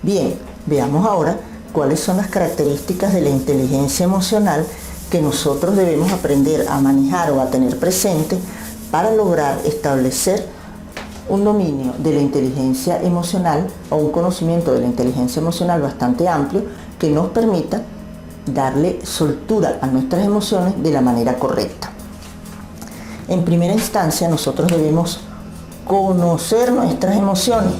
Bien, veamos ahora cuáles son las características de la inteligencia emocional que nosotros debemos aprender a manejar o a tener presente para lograr establecer un dominio de la inteligencia emocional o un conocimiento de la inteligencia emocional bastante amplio que nos permita darle soltura a nuestras emociones de la manera correcta. En primera instancia, nosotros debemos conocer nuestras emociones.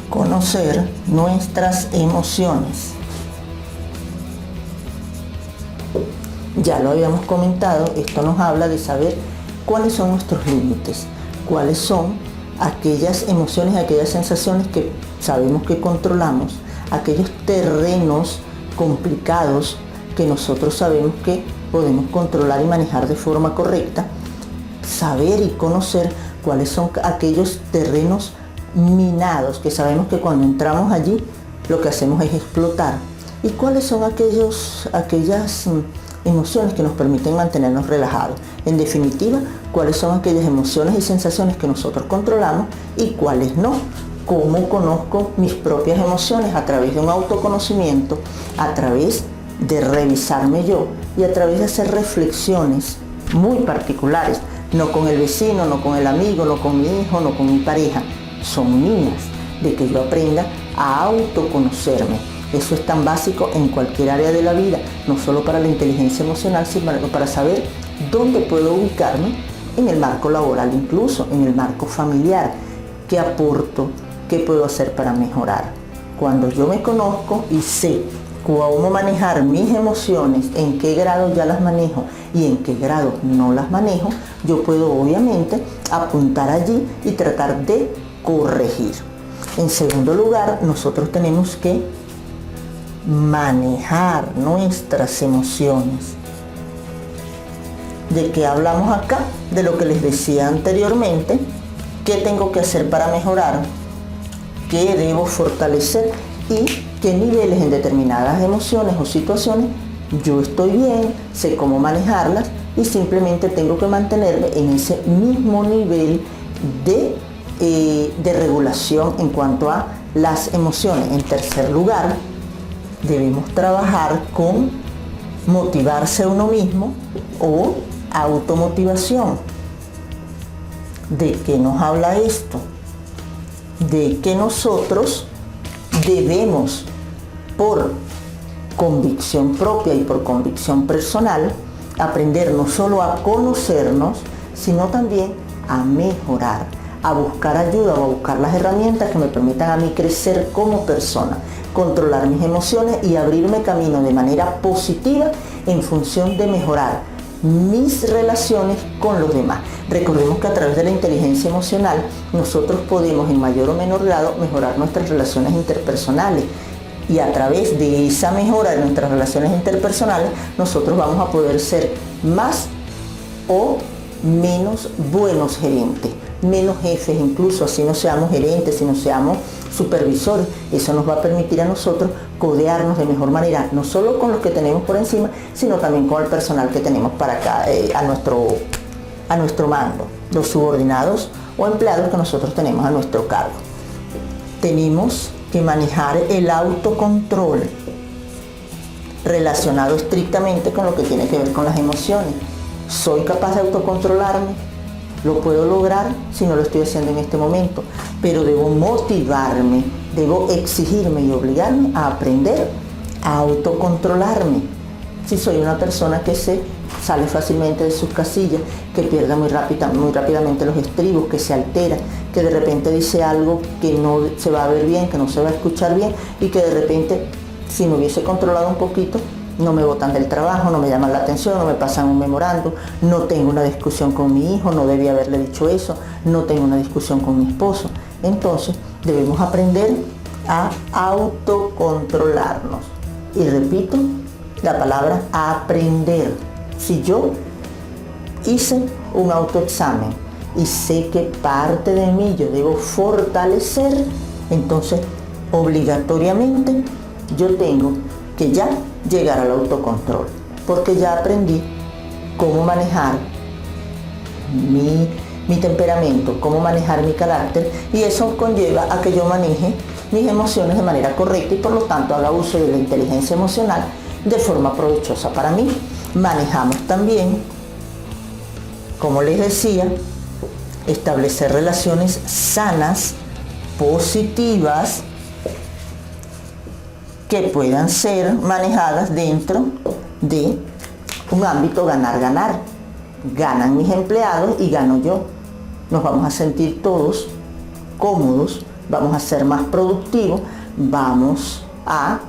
Conocer nuestras emociones. Ya lo habíamos comentado, esto nos habla de saber cuáles son nuestros límites, cuáles son aquellas emociones, aquellas sensaciones que sabemos que controlamos, aquellos terrenos complicados que nosotros sabemos que podemos controlar y manejar de forma correcta, saber y conocer cuáles son aquellos terrenos minados que sabemos que cuando entramos allí lo que hacemos es explotar, y cuáles son aquellas emociones que nos permiten mantenernos relajados. En definitiva, cuáles son aquellas emociones y sensaciones que nosotros controlamos y cuáles no. ¿Cómo conozco mis propias emociones? A través de un autoconocimiento, a través de revisarme yo y a través de hacer reflexiones muy particulares, no con el vecino, no con el amigo, no con mi hijo, no con mi pareja. Son mías, de que yo aprenda a autoconocerme. Eso es tan básico en cualquier área de la vida, no solo para la inteligencia emocional, sino para saber dónde puedo ubicarme en el marco laboral, incluso en el marco familiar. ¿Qué aporto? ¿Qué puedo hacer para mejorar? Cuando yo me conozco y sé cómo manejar mis emociones, en qué grado ya las manejo y en qué grado no las manejo, yo puedo obviamente apuntar allí y tratar de corregir. En segundo lugar, nosotros tenemos que manejar nuestras emociones. ¿De qué hablamos acá? De lo que les decía anteriormente. ¿Qué tengo que hacer para mejorar? ¿Qué debo fortalecer? Y qué niveles en determinadas emociones o situaciones yo estoy bien, sé cómo manejarlas y simplemente tengo que mantenerme en ese mismo nivel de regulación en cuanto a las emociones. En tercer lugar, debemos trabajar con motivarse a uno mismo o automotivación. ¿De qué nos habla esto? De que nosotros debemos, por convicción propia y por convicción personal, aprender no solo a conocernos, sino también a mejorar, a buscar ayuda o a buscar las herramientas que me permitan a mí crecer como persona, controlar mis emociones y abrirme camino de manera positiva en función de mejorar mis relaciones con los demás. Recordemos que a través de la inteligencia emocional nosotros podemos en mayor o menor grado mejorar nuestras relaciones interpersonales, y a través de esa mejora de nuestras relaciones interpersonales nosotros vamos a poder ser más o menos buenos gerentes, menos jefes, incluso así no seamos gerentes, si no seamos supervisores. Eso nos va a permitir a nosotros codearnos de mejor manera, no solo con los que tenemos por encima, sino también con el personal que tenemos para acá, a nuestro mando, los subordinados o empleados que nosotros tenemos a nuestro cargo. Tenemos que manejar el autocontrol relacionado estrictamente con lo que tiene que ver con las emociones. ¿Soy capaz de autocontrolarme? Lo puedo lograr si no lo estoy haciendo en este momento, pero debo motivarme, debo exigirme y obligarme a aprender a autocontrolarme. Si soy una persona que se sale fácilmente de sus casillas, que pierde muy rápidamente los estribos, que se altera, que de repente dice algo que no se va a ver bien, que no se va a escuchar bien, y que de repente, si me hubiese controlado un poquito, no me botan del trabajo, no me llaman la atención, no me pasan un memorando, no tengo una discusión con mi hijo, no debía haberle dicho eso, no tengo una discusión con mi esposo. Entonces debemos aprender a autocontrolarnos. Y repito la palabra aprender. Si yo hice un autoexamen y sé que parte de mí yo debo fortalecer, entonces obligatoriamente yo tengo que ya llegar al autocontrol, porque ya aprendí cómo manejar mi mi temperamento, cómo manejar mi carácter, y eso conlleva a que yo maneje mis emociones de manera correcta y por lo tanto haga uso de la inteligencia emocional de forma provechosa para mí. Manejamos también, como les decía, establecer relaciones sanas, positivas, que puedan ser manejadas dentro de un ámbito ganar-ganar. Ganan mis empleados y gano yo. Nos vamos a sentir todos cómodos, vamos a ser más productivos, vamos a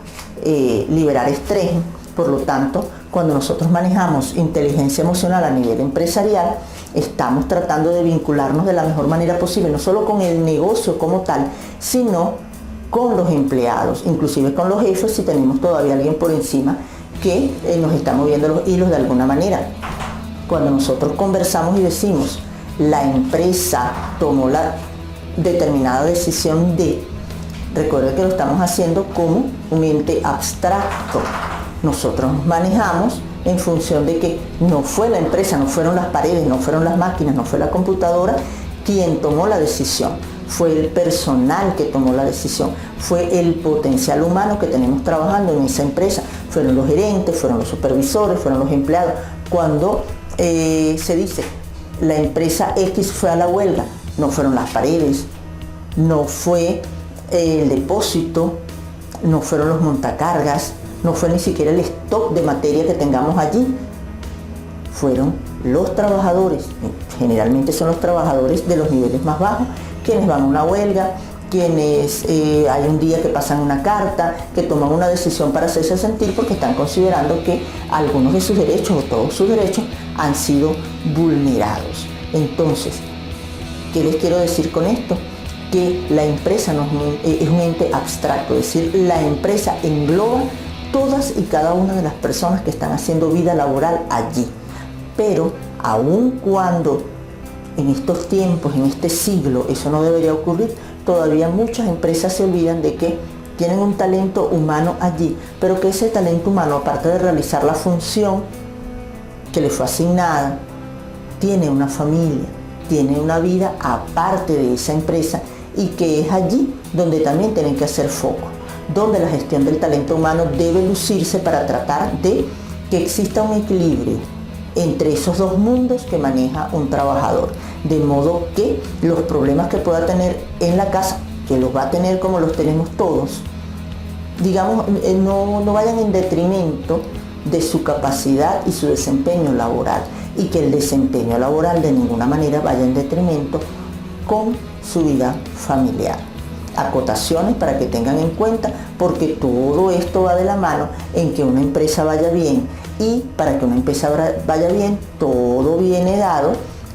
liberar estrés. Por lo tanto, cuando nosotros manejamos inteligencia emocional a nivel empresarial, estamos tratando de vincularnos de la mejor manera posible, no solo con el negocio como tal, sino con los empleados, inclusive con los jefes si tenemos todavía alguien por encima que nos está moviendo los hilos de alguna manera. Cuando nosotros conversamos y decimos, la empresa tomó la determinada decisión de, recuerden que lo estamos haciendo como un ente abstracto. Nosotros nos manejamos en función de que no fue la empresa, no fueron las paredes, no fueron las máquinas, no fue la computadora quien tomó la decisión. Fue el personal que tomó la decisión, fue el potencial humano que tenemos trabajando en esa empresa, fueron los gerentes, fueron los supervisores, fueron los empleados. Cuando se dice, la empresa X fue a la huelga, no fueron las paredes, no fue el depósito, no fueron los montacargas, no fue ni siquiera el stock de materia que tengamos allí, fueron los trabajadores, generalmente son los trabajadores de los niveles más bajos, quienes van a una huelga, quienes hay un día que pasan una carta, que toman una decisión para hacerse sentir porque están considerando que algunos de sus derechos o todos sus derechos han sido vulnerados. Entonces, ¿qué les quiero decir con esto? Que la empresa no es un ente abstracto, es decir, la empresa engloba todas y cada una de las personas que están haciendo vida laboral allí. Pero aun cuando en estos tiempos, en este siglo, eso no debería ocurrir, todavía muchas empresas se olvidan de que tienen un talento humano allí, pero que ese talento humano, aparte de realizar la función que le fue asignada, tiene una familia, tiene una vida aparte de esa empresa, y que es allí donde también tienen que hacer foco, donde la gestión del talento humano debe lucirse para tratar de que exista un equilibrio entre esos dos mundos que maneja un trabajador, de modo que los problemas que pueda tener en la casa, que los va a tener como los tenemos todos, digamos, no vayan en detrimento de su capacidad y su desempeño laboral, y que el desempeño laboral de ninguna manera vaya en detrimento con su vida familiar. Acotaciones para que tengan en cuenta, porque todo esto va de la mano en que una empresa vaya bien, y para que una empresa vaya bien, todo viene dado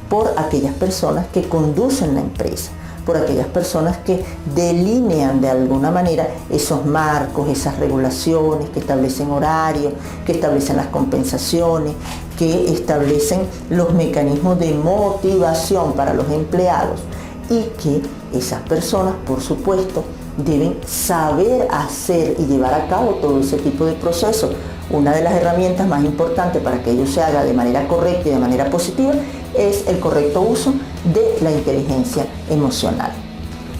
por aquellas personas que conducen la empresa, por aquellas personas que delinean de alguna manera esos marcos, esas regulaciones, que establecen horarios, que establecen las compensaciones, que establecen los mecanismos de motivación para los empleados, y que esas personas, por supuesto, deben saber hacer y llevar a cabo todo ese tipo de procesos. Una de las herramientas más importantes para que ello se haga de manera correcta y de manera positiva es el correcto uso de la inteligencia emocional.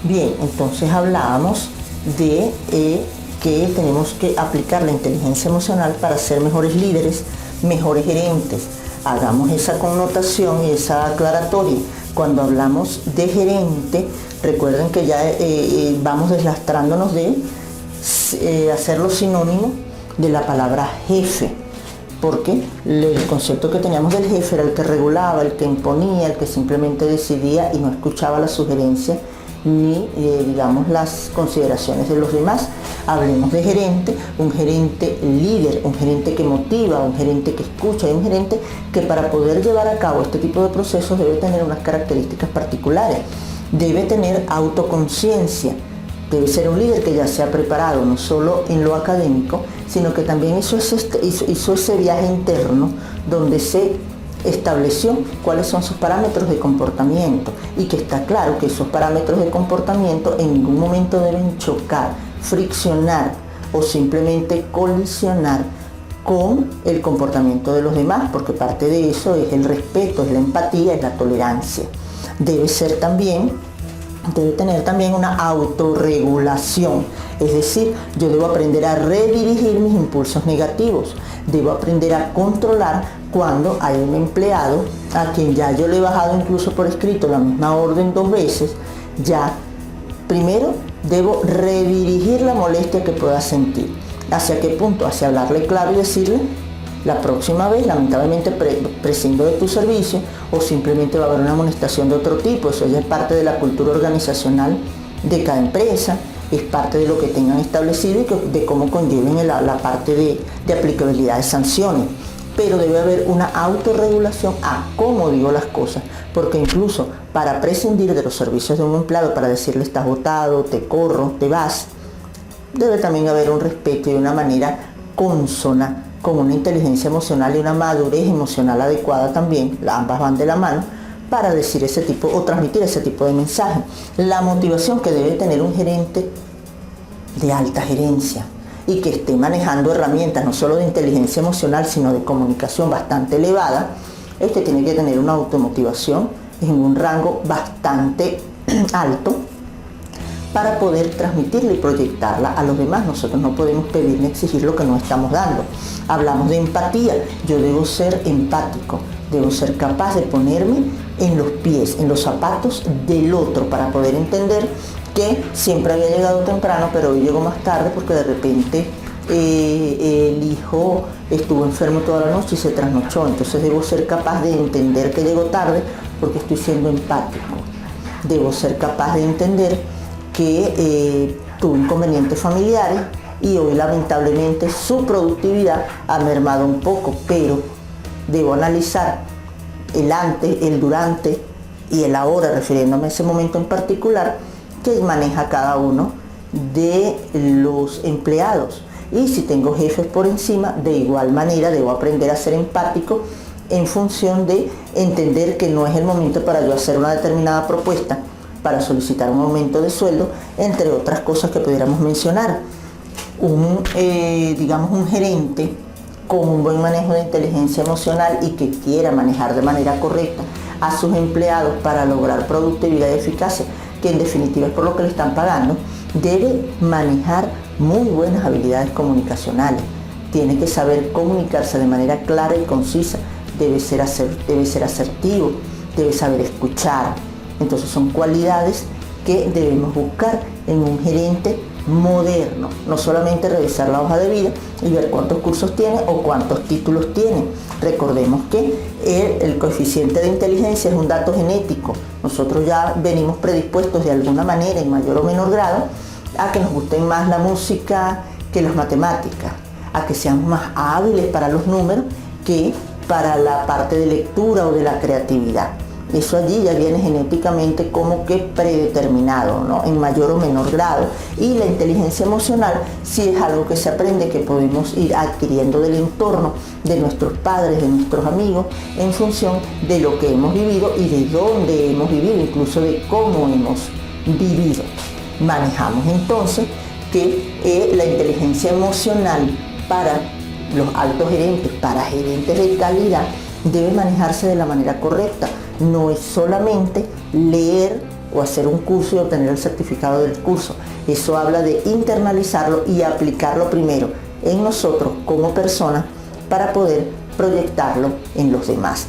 Bien, entonces hablábamos de que tenemos que aplicar la inteligencia emocional para ser mejores líderes, mejores gerentes. Hagamos esa connotación y esa aclaratoria. Cuando hablamos de gerente, recuerden que ya vamos deslastrándonos de hacerlo sinónimo de la palabra jefe, porque el concepto que teníamos del jefe era el que regulaba, el que imponía, el que simplemente decidía y no escuchaba las sugerencias ni digamos las consideraciones de los demás. Hablemos de gerente, un gerente líder, un gerente que motiva, un gerente que escucha, y un gerente que para poder llevar a cabo este tipo de procesos debe tener unas características particulares, debe tener autoconciencia, debe ser un líder que ya se ha preparado no solo en lo académico, sino que también hizo ese viaje interno donde se estableció cuáles son sus parámetros de comportamiento, y que está claro que esos parámetros de comportamiento en ningún momento deben chocar, friccionar o simplemente colisionar con el comportamiento de los demás, porque parte de eso es el respeto, es la empatía, es la tolerancia. debe tener también una autorregulación, es decir, yo debo aprender a redirigir mis impulsos negativos, debo aprender a controlar cuando hay un empleado a quien ya yo le he bajado incluso por escrito la misma orden 2 veces, ya primero debo redirigir la molestia que pueda sentir. ¿Hacia qué punto? Hacia hablarle claro y decirle: la próxima vez, lamentablemente, prescindo de tu servicio, o simplemente va a haber una amonestación de otro tipo. Eso ya es parte de la cultura organizacional de cada empresa, es parte de lo que tengan establecido y de cómo conlleven la parte de aplicabilidad de sanciones. Pero debe haber una autorregulación a cómo digo las cosas, porque incluso para prescindir de los servicios de un empleado, para decirle estás botado, te corro, te vas, debe también haber un respeto y una manera consona con una inteligencia emocional y una madurez emocional adecuada también, ambas van de la mano, para decir ese tipo o transmitir ese tipo de mensaje. La motivación que debe tener un gerente de alta gerencia y que esté manejando herramientas no solo de inteligencia emocional, sino de comunicación bastante elevada, tiene que tener una automotivación en un rango bastante alto para poder transmitirla y proyectarla a los demás. Nosotros no podemos pedir ni exigir lo que no estamos dando. Hablamos de empatía. Yo debo ser empático, debo ser capaz de ponerme en los pies, en los zapatos del otro, para poder entender que siempre había llegado temprano, pero hoy llegó más tarde porque de repente el hijo estuvo enfermo toda la noche y se trasnochó. Entonces debo ser capaz de entender que llegó tarde porque estoy siendo empático. Debo ser capaz de entender que tuvo inconvenientes familiares y hoy lamentablemente su productividad ha mermado un poco, pero debo analizar el antes, el durante y el ahora, refiriéndome a ese momento en particular que maneja cada uno de los empleados. Y si tengo jefes por encima, de igual manera debo aprender a ser empático en función de entender que no es el momento para yo hacer una determinada propuesta para solicitar un aumento de sueldo, entre otras cosas que pudiéramos mencionar. Un gerente con un buen manejo de inteligencia emocional y que quiera manejar de manera correcta a sus empleados para lograr productividad y eficacia, que en definitiva es por lo que le están pagando, debe manejar muy buenas habilidades comunicacionales. Tiene que saber comunicarse de manera clara y concisa, debe ser asertivo, debe saber escuchar. Entonces son cualidades que debemos buscar en un gerente moderno, no solamente revisar la hoja de vida y ver cuántos cursos tiene o cuántos títulos tiene. Recordemos que el coeficiente de inteligencia es un dato genético. Nosotros ya venimos predispuestos de alguna manera, en mayor o menor grado, a que nos gusten más la música que las matemáticas, a que seamos más hábiles para los números que para la parte de lectura o de la creatividad. Eso allí ya viene genéticamente como que predeterminado, ¿no? En mayor o menor grado. Y la inteligencia emocional sí es algo que se aprende, que podemos ir adquiriendo del entorno, de nuestros padres, de nuestros amigos, en función de lo que hemos vivido y de dónde hemos vivido, incluso de cómo hemos vivido. Manejamos entonces que la inteligencia emocional para los altos gerentes, para gerentes de calidad, debe manejarse de la manera correcta. No es solamente leer o hacer un curso y obtener el certificado del curso. Eso habla de internalizarlo y aplicarlo primero en nosotros como personas para poder proyectarlo en los demás.